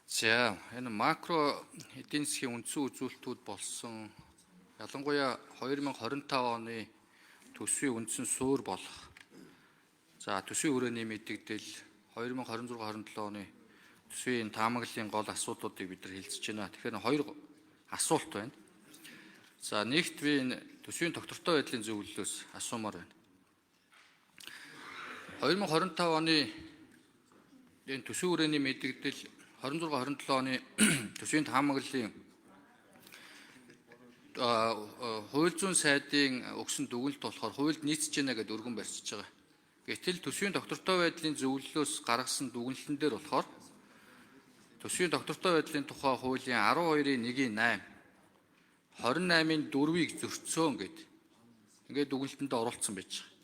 За энэ макро эдийн засгийн үндсэн үзүүлэлтүүд болсон ялангуяа 2025 оны төсвийн үндсэн суурь болох төсвийн хүрээний мэдэгдэл 2026-27 оны төсвийн таамаглалын гол асуудлуудыг бид нар хэлцэж байна. Тэгэхээр хоёр асуулт байна. За нэгт би энэ төсвийн доктортой байдлын зөвлөлөөс асуумаар байна. 2025 оны энэ төсвийн хүрээний мэдэгдэл 26-27 оны төсвийн таамаглалын хууль зүйн сайдын өгсөн дүгнэлт болохоор хуульд нийцэж байна гэдэг өргөн барьцж байгаа. Гэтэл төсвийн доктортой байдлын зөвлөлөөс гаргасан дүгнэлтэн дээр болохоор төсвийн доктортой байдлын тухай хуулийн 12-1-8 28-ын 4-ийг зөрчсөн гэд ингээд дүгнэлтэнд оруулсан байж байгаа.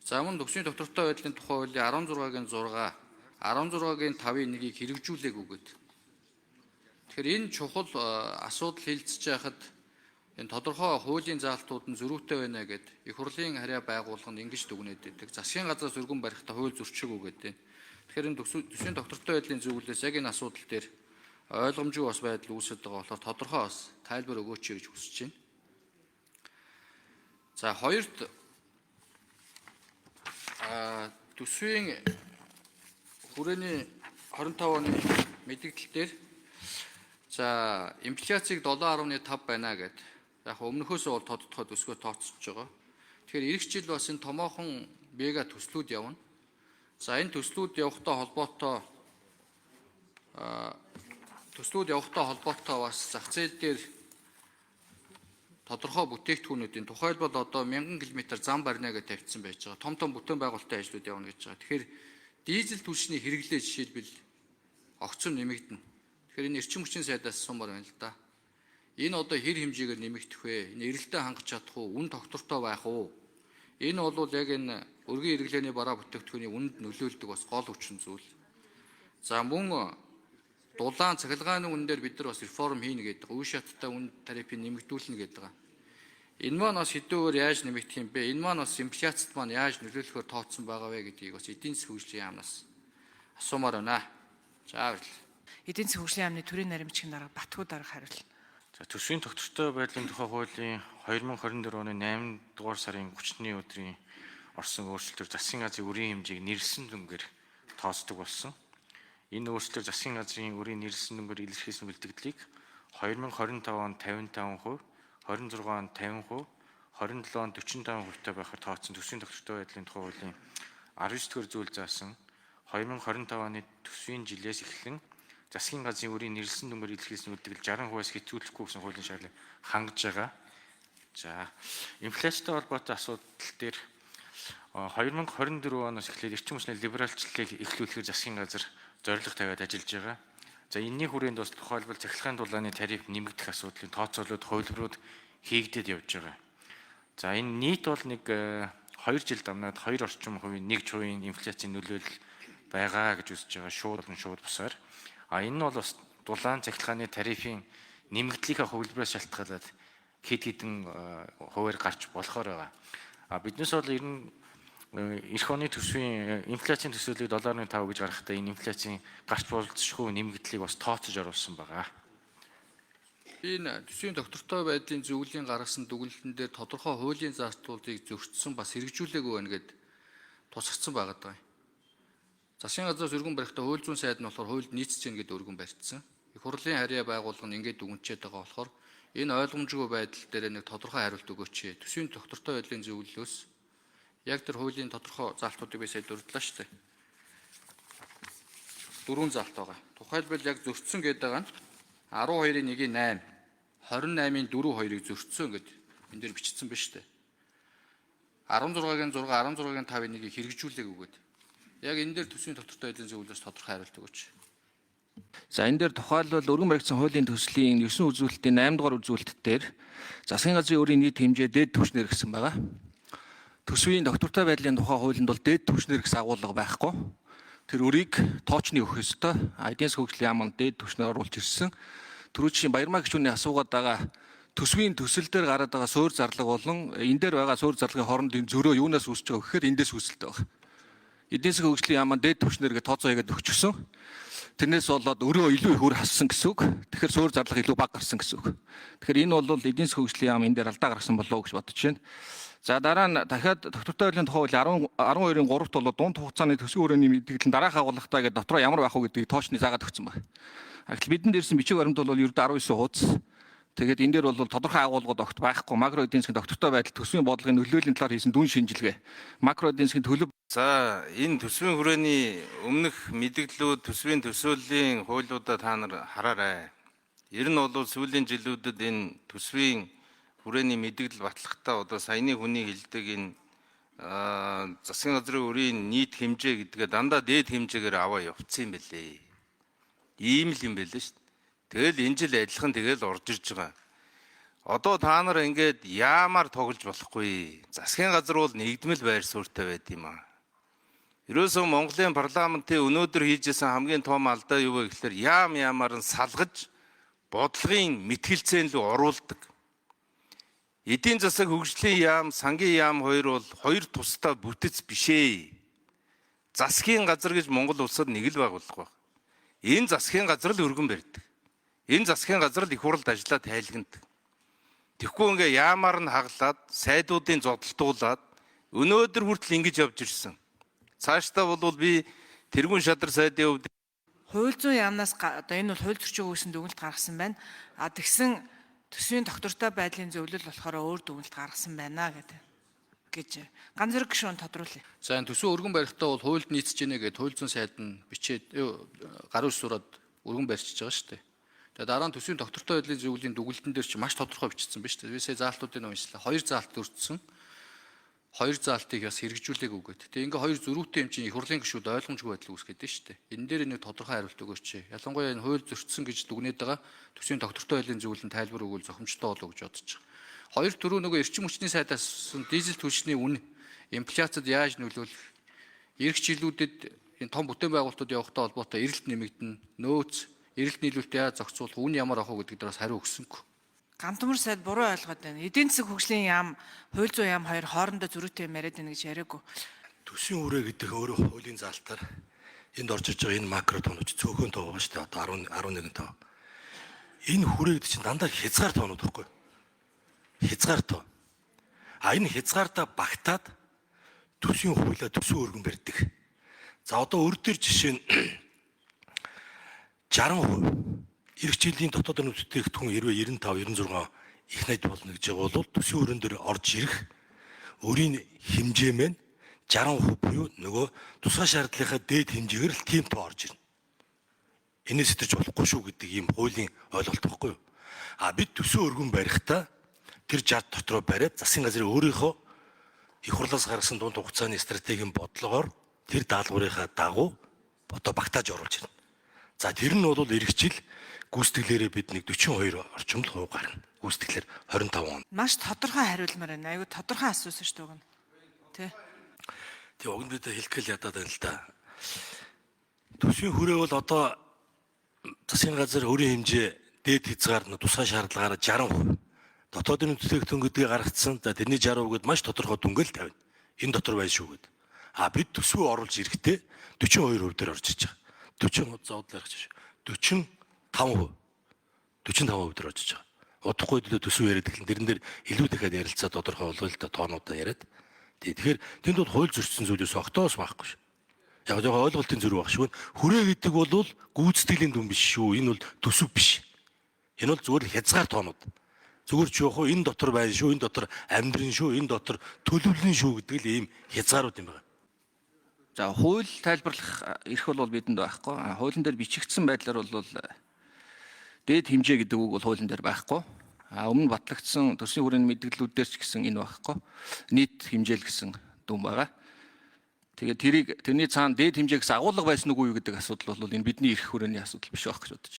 За мөн төсвийн доктортой байдлын тухай хуулийн 16-гийн 6 16-гийн 5-1-ийг хэрэгжүүлээгүй гэд. Тэгэхээр энэ чухал асуудал хэлцэж байхад энэ тодорхой хуулийн заалтууд нь зөрүүтэй байна гэд их хурлын харьяа байгууллага нь ингэж дүгнээд байдаг. Засгийн газраас өргөн барихтаа хууль зөрчөөгүй гэдэг. Тэгэхээр энэ төсвийн доктортой байдлын зөвлөлөөс яг энэ асуудал дээр ойлгомжгүй бас байдал үүсэж байгаа болохоор тодорхой бас тайлбар өгөөч гэж хүсэж байна. За хоёрт төсвийн хүрээний 25 оны мэдээлэл дээр инфляцийг 7.5 байна гэд. Яг өмнөхөөсөө бол тодтоход өсгөө тооцож байгаа. Тэгэхээр эх жил бас энэ томоохон мега төслүүд явна. За энэ төслүүд явахтай холбоотой бас зах зээл дээр тодорхой бүтээгдэхүүнүүдийн тухайлбал одоо 1000 км зам барина гэж тавьчихсан байж байгаа. Том бүтээн байгуулалтын ажлууд явна гэж байгаа. Тэгэхээр дизель түлшний хэрэглээ жишээлбэл огцом нэмэгдэнэ. Тэгэхээр энэ эрчим хүчний сайдаас асуумаар байна л да. Энэ одоо хэр хэмжээгээр нэмэгдэх вэ? Энэ эрэлтэд хангаж чадах уу? Үн тогтвортой байх уу? Энэ бол яг энэ өргөн хэрэглээний бараа бүтээгдэхүүний үнэнд нөлөөлдөг бас гол хүчин зүйл. За мөн дулаан цахилгааны үн дээр бид нар бас реформ хийнэ гэдэг. Үе шаттай үн тарифыг нэмэгдүүлнэ гэдэг. Энэ маань бас хэдүүгээр яаж нэмэгдэх юм бэ? Энэ маань бас инфляцид маань яаж нөлөөлөхөөр тооцсон байгаа вэ гэдгийг бас эдийн засгийн хөгжлийн яамнаас асуумаар байна. За баярлалаа. Эдийн засгийн хөгжлийн яамны төрийн наримчгийн дарга Батхүү дарга хариулна. За төсвийн доктортой байдлын тухай хуулийн 2024 оны 8 дугаар сарын 30-ны өдрийн орсон өөрчлөлтөөр засгийн газрын үрийн хэмжээг нэрэлсэн дүнгээр тооцдог болсон. Энэ өөрчлөлтөөр засгийн газрын үрийн нэрэлсэн дүнгээр илэрхийлсэн үлдэгдлийг 2025 онд 55%, 26 онд 50%, 27 онд 45%-тай байхаар тооцсон төсвийн доктортой байдлын тухай хуулийн 19 дугаар зүйл заасан 2025 оны төсвийн жилээс эхлэн засгийн газрын үрийн нэрэлсэн дүнгээр илэрхийлсэн үлдэгдэл 60%-аас хэцүүлэхгүй гэсэн хуулийн шаардлыг хангаж байгаа. За инфляцтай холбоотой асуудал дээр 2024 оноос эхлээд эрчим хүчний либералчлалыг эхлүүлэхээр засгийн газар зорилго тавиад ажиллаж байгаа. За энэний хүрээнд бас тухайлбал цахилгаан дулааны тариф нэмэгдэх асуудлын тооцоолоод хувилбарууд хийгдээд явж байгаа. За энэ нийт бол нэг 2 жил дамнаад 2 орчим хувийн 1% инфляцийн нөлөөлөл байгаа гэж үзэж байгаа. Шууд бусаар. Энэ нь бол бас дулаан цахилгааны тарифын нэмэгдлийнхаа хувилбараас шалтгаалаад хэдэн хувиар гарч болохоор байгаа. Биднээс бол ер нь эх оны төсвийн инфляцийн төсөөллийг 7.5 гэж гаргахдаа энэ инфляцийн гарч болцсохгүй нэмэгдлийг бас тооцож оруулсан байгаа. Энэ төсвийн доктортой байдлын зөвлөлийн гаргасан дүгнэлтэн дээр тодорхой хуулийн зарлтуудыг зөрчсөн бас хэрэгжүүлээгүй байна гэд тусгацсан байгаа даа. Засгийн газраас өргөн барихтаа хууль зүйн сайд нь болохоор хуульд нийцэж гэнэ гэдэг өргөн барьцсан. Их хурлын харьяа байгууллага нь ингээд дүгнчээд байгаа болохоор энэ ойлгомжгүй байдал дээр нэг тодорхой хариулт өгөөч. Төсвийн доктортой байдлын зөвлөлөөс яг тэр хуулийн тодорхой залтуудыг би сая дурдлаа шүү дээ. 4 залт байгаа. Тухайлбал яг зөрчсөн гэдэг байгаа нь 12-1-8 28-ын 4-2-ыг зөрчсөн гэд энэ дээр бичсэн байна шүү дээ. 16-гийн 6 16-гийн 5-1-ийг хэрэгжүүлээгүй гэд. Яг энэ дээр төсвийн доктортой байдлын зөвлөлөөс тодорхой хариулт өгөөч. За энэ дээр тухайлбал өргөн баригдсан хуулийн төслийн 9 үзүүлэлтийн 8 дугаар үзүүлэлт дээр засгийн газрын үрийн нийт хэмжээ дээд түвшнэр гэсэн байгаа. Төсвийн доктортой байдлын тухай хуулинд бол дээд түвшнэр гэсэн агуулга байхгүй. Тэр өрийг тоочны өгөх ёстой. Эдийн засгийн хөгжлийн яамд дээд түвшнэр оруулж ирсэн. Түрүүчийн Баярмаа гишүүний асуугаад байгаа төсвийн төсөл дээр гараад байгаа суурь зарлага болон энэ дээр байгаа суурь зарлагын хоорондын зөрөө юунаас үүсэж байгаа гэхээр эндээс үүсэлтэй байна. Эдийн засгийн хөгжлийн яамд дээд түвшнэр гэж тооцоо хийгээд өгчихсөн. Тэрнээс болоод өрөө илүү их үр хассан гэсэн үг. Тэгэхээр суур зарлага илүү бага гарсан гэсэн үг. Тэгэхээр энэ бол эдийн засгийн хөгжлийн яам энэ дээр алдаа гаргасан болов уу гэж бодож байна. За дараа нь дахиад доктортой байдлын тухай хууль 12-ын 3-т бол дунд хугацааны төсвийн хүрээний мэдээлэл нь дараах агуулгатай гэдэг дотроо ямар байх вэ гэдгийг тоочны заагаад өгсөн байна. Гэтэл бидэнд ирсэн бичиг баримт бол ердөө 19 хуудас. Тэгээд энэ дээр бол тодорхой агуулгууд огт байхгүй. Макро эдийн засгийн доктортой байдал төсвийн бодлогын нөлөөллийн талаар хийсэн дүн шинжилгээ. Макро эдийн засгийн төлөв. За энэ төсвийн хүрээний өмнөх мэдээллүүд төсвийн төсөөллийн хуулиудаа та нар хараарай. Ер нь бол сүүлийн жилүүдэд энэ төсвийн хүрээний мэдээлэл батлахдаа одоо саяны хүний хэлдэг энэ засгийн газрын өрийн нийт хэмжээ гэдгээ дандаа дээд хэмжээгээр аваа явцсан юм бэлээ. Ийм л юм бэлээ шүү дээ. Тэгэл энэ жил адилхан тэгэл орж ирж байгаа. Одоо та нар ингээд яамаар тоглож болохгүй. Засгийн газар бол нэгдмэл байр суурьтай байд юм аа. Ерөөсөө Монголын парламентын өнөөдөр хийжсэн хамгийн том алдаа юу вэ гэхээр яамаар нь салгаж бодлогын мэтгэлцээн рүү оруулдаг. Эдийн засаг хөгжлийн яам, сангийн яам хоёр бол хоёр тусдаа бүтэц бишээ. Засгийн газар гэж Монгол улсад нэг л байгууллага байна. Энэ засгийн газар л өргөн барьдаг. Энэ засгийн газар л их хурлд ажиллаад тайлгнадаг. Тэгэхгүй ингээ яамаар нь хаглаад, сайдуудын зодтолтуулаад өнөөдөр хүртэл ингэж явж ирсэн. Цаашдаа бол би тэргүүн шадар сайдын хувьд Хууль зүйн яамнаас одоо энэ бол хууль зөрчил өгсөн дүгнэлт гаргасан байна. Тэгсэн төсвийн доктортой байдлын зөвлөл болохоор өөр дүгнэлт гаргасан байна гэж ганц зэрэг гишүүн тодруулъя. За энэ төсвийн өргөн барихтаа бол хуульд нийцэж гинэ гэдэг хууль зүйн сайд нь бичээд гарын сураад өргөн барьчихж байгаа шүү дээ. Тэгээд дараа нь төсвийн доктортой байдлын зөвлөлийн дүгнэлтэн дээр чи маш тодорхой бичсэн ба шүү дээ. Би сая заалтуудыг уншлаа. 2 заалт өртсөн. 2 заалтыг бас хэрэгжүүлээг үгээд. Тэгээ ингээ хоёр зөрүүтэй юм чинь их хурлын гишүүд ойлгомжгүй байдал үүсгээд байна шүү дээ. Энэ дээр нэг тодорхой хариулт өгөөч. Ялангуяа энэ хууль зөрчсөн гэж дүгнээд байгаа төсвийн доктортой байдлын зөвлөлд тайлбар өгвөл зохимжтой болов гэж бодож байгаа. Хоёр төрөө нөгөө эрчим хүчний сайдаас дизель түлшний үн инфляцид яаж нөлөөлөх, эх жилүүдэд энэ том бүтээн байгуулалтууд явахтай холбоотой эрэлт нэмэгдэн, нөөц, эрэлт нийлүүлэлт яаж зохицуулах, үн ямар авах вэ гэдэг дээр бас хариу өгсөнгүй. Гантумар сайд буруу ойлгоод байна. Эдийн засаг хөгжлийн яам, хууль зүйн яам хоёр хоорондоо зөрүүтэй юм яриад байна гэж яриаггүй. Төсвийн хүрээ гэдэг өөрөө хуулийн заалтаар энд орж иж байгаа энэ макро тоонууд цөөхөн тоо байгаа шүү дээ. Одоо 11 тоо. Энэ хүрээ гэдэг чинь дандаа хязгаар тоонууд байхгүй. Хязгаар тоо. Энэ хязгаартаа багтаад төсвийн хуулиа төсвийн өргөн барьдаг. За одоо өөр дөр жишээ нь 60% эх жилийн дотоод бүтээгдэхүүн хэрвээ 95, 96 их найд болно гэж байгаа бол төсвийн өрөн дээр орж ирэх өрийн хэмжээ мэн 60% буюу нөгөө тусгай шаардлагынхаа дээд хэмжээгээр л тийм тоо орж ирнэ. Энэс сэтэрч болохгүй шүү гэдэг ийм хуулийн ойлголт байхгүй юу? Бид төсвийн өргөн барихтаа тэр 60 дотроо бариад засгийн газрын өөрийнхөө их хурлаас гаргасан дунд хугацааны стратегийн бодлогоор тэр даалгаврынхаа дагуу одоо багтааж оруулж ирнэ. За тэр нь бол эх жил гүйцэтгэлээрээ бид нэг 42 орчим л хувь гарна. Гүйцэтгэлээр 25 он. Маш тодорхой хариулмаар байна. Айгу тодорхой асуусан шүү дээ. Тэ. Тэгээ уг нь бид хэлгээл ядаад байна л да. Төсвийн хүрээ бол одоо засгийн газар өрийн хэмжээ дээд хязгаар нь тусгай шаардлагаараа 60%. Дотоодын бүтээгдэхүүн гэдгийг гаргацсан. За тэрний 60% гээд маш тодорхой дүнгээл тавина. Энэ дотор байна шүү гэд. Бид төсвөө оруулж ирэхдээ 42% дээр орж иж байгаа. 40 зоодлоо гарч байна. 45% дээр очиж байгаа. Удахгүй төсөв яриад эхлэн тэрэн дээр илүү дахиад ярилцаад тодорхой болгоё л да тоонуудаа яриад. Тэгэхээр тэнд бол хууль зөрчсөн зүйлээс огтоос байхгүй шүү. Яг зөв ойлголтын зөрүү баг шүү. Хүрээ гэдэг бол гүйцэтгэлийн дүн биш шүү. Энэ бол төсөв биш. Энэ бол зүгээр хязгаар тоонууд. Зүгээр ч яах вэ? Энэ дотор байна шүү, энэ дотор амьдрын шүү, энэ дотор төлөвлөн шүү гэдэг л ийм хязгаарууд юм байна. За хууль тайлбарлах эрх бол бидэнд байхгүй. Хуулийн дээр бичигдсэн байдлаар бол дээд хэмжээ гэдэг үг бол хуулийн дээр байхгүй. Өмнө батлагдсан төсвийн хүрээний мэдээллүүд дээр ч гэсэн энэ байхгүй. Нийт хэмжээл гэсэн дүн байгаа. Тэгээд тэрний цаана дээд хэмжээ гэсэн агуулга байсан үгүй юу гэдэг асуудал бол энэ бидний эрх хүрээний асуудал биш байх гэж бодож